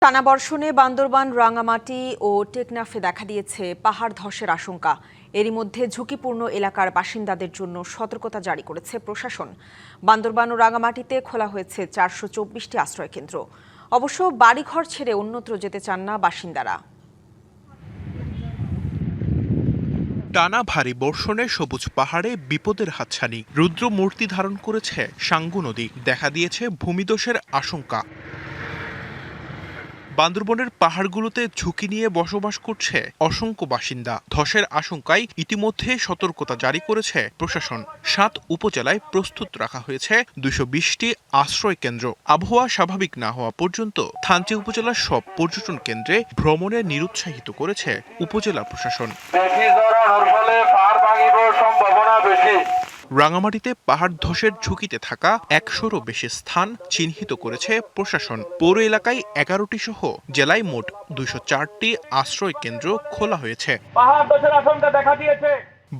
টানা বর্ষণে বান্দরবান, রাঙামাটি ও টেকনাফে দেখা দিয়েছে পাহাড় ধসের আশঙ্কা। এরই মধ্যে ঝুঁকিপূর্ণ এলাকার বাসিন্দাদের জন্য সতর্কতা জারি করেছে প্রশাসন। বান্দরবান ও রাঙামাটিতে খোলা হয়েছে 424টি আশ্রয়কেন্দ্র। অবশ্য বাড়িঘর ছেড়ে অন্যত্র যেতে চান না বাসিন্দারা। টানা ভারী বর্ষণে সবুজ পাহাড়ে বিপদের হাতছানি। রুদ্র মূর্তি ধারণ করেছে সাঙ্গু নদী। দেখা দিয়েছে ভূমিধসের আশঙ্কা। বান্দরবনের পাহাড়গুলোতে ঝুঁকি নিয়ে বসবাস করছে অসংখ্য বাসিন্দা। ধসের আশঙ্কায় ইতিমধ্যে সতর্কতা জারি করেছে প্রশাসন। 7 উপজেলায় প্রস্তুত রাখা হয়েছে 220টি আশ্রয় কেন্দ্র। আবহাওয়া স্বাভাবিক না হওয়া পর্যন্ত থানচি উপজেলার সব পর্যটন কেন্দ্রে ভ্রমণে নিরুৎসাহিত করেছে উপজেলা প্রশাসন। রাঙামাটিতে পাহাড় ধসের ঝুঁকিতে থাকা 100রও বেশি স্থান চিহ্নিত করেছে প্রশাসন। পৌর এলাকায় 11টি সহ জেলায় মোট 204টি আশ্রয় কেন্দ্র খোলা হয়েছে। পাহাড় ধসের আশঙ্কা দেখা দিয়েছে।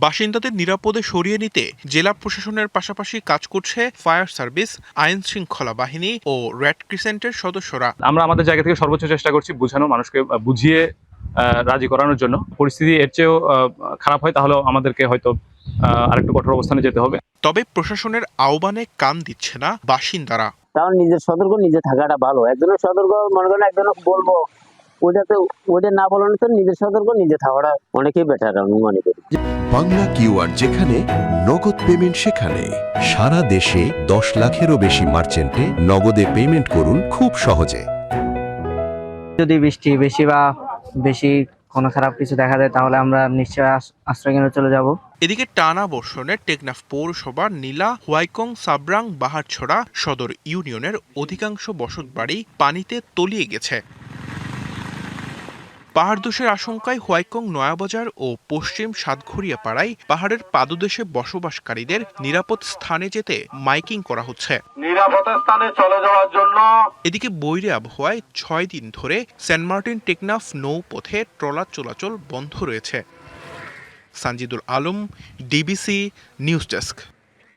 বাসিন্দাদের নিরাপদে সরিয়ে নিতে জেলা প্রশাসনের পাশাপাশি কাজ করছে ফায়ার সার্ভিস, আইন শৃঙ্খলা বাহিনী ও রেড ক্রিসেন্টের সদস্যরা। আমরা আমাদের জায়গা থেকে সর্বোচ্চ চেষ্টা করছি বোঝানো, মানুষকে বুঝিয়ে রাজি করানোর জন্য। পরিস্থিতি এর চেয়েও খারাপ হয় তাহলে আমাদেরকে হয়তো আরেকটু কঠোর অবস্থানে যেতে হবে। তবে প্রশাসনের আহ্বানে কান দিচ্ছে না বাসিন্দারা। তাহলে নিজের সতর্ক নিজে থাকাটা ভালো। একজনের সতর্ক মনে করেন একজনের বলবো, ওইটা না বলানো তো নিজের সতর্ক নিজে থাকাটা অনেকেই বেটার আমি মনে করি। বাংলা কিউআর যেখানে নগদ পেমেন্ট সেখানে। সারা দেশে 10 লাখেরও বেশি মার্চেন্টে নগদে পেমেন্ট করুন খুব সহজে। যদি বৃষ্টি বেশি কোনো খারাপ কিছু দেখা যায় তাহলে আমরা নিশ্চয়ই আশ্রয়কেন্দ্রে চলে যাব। এদিকে টানা বর্ষণে টেকনাফ পৌরসভা নীলা, হোয়াইকং, সাবরাং, বাহারছড়া সদর ইউনিয়নের অধিকাংশ বসতবাড়ি পানিতে তলিয়ে গেছে। পাহাড় ধসের আশঙ্কায় হোয়াইকং, নয়াবাজার ও পশ্চিম সাতঘরিয়া পাড়ায় পাহাড়ের পাদদেশে বসবাসকারীদের নিরাপদ স্থানে যেতে মাইকিং করা হচ্ছে। নিরাপদ স্থানে চলে যাওয়ার জন্য। এদিকে বৈরী আবহাওয়ায় 6 দিন ধরে সেন্ট মার্টিন টেকনাফ নৌপথে ট্রলার চলাচল বন্ধ রয়েছে। Sanjidul Alam, DBC news desk.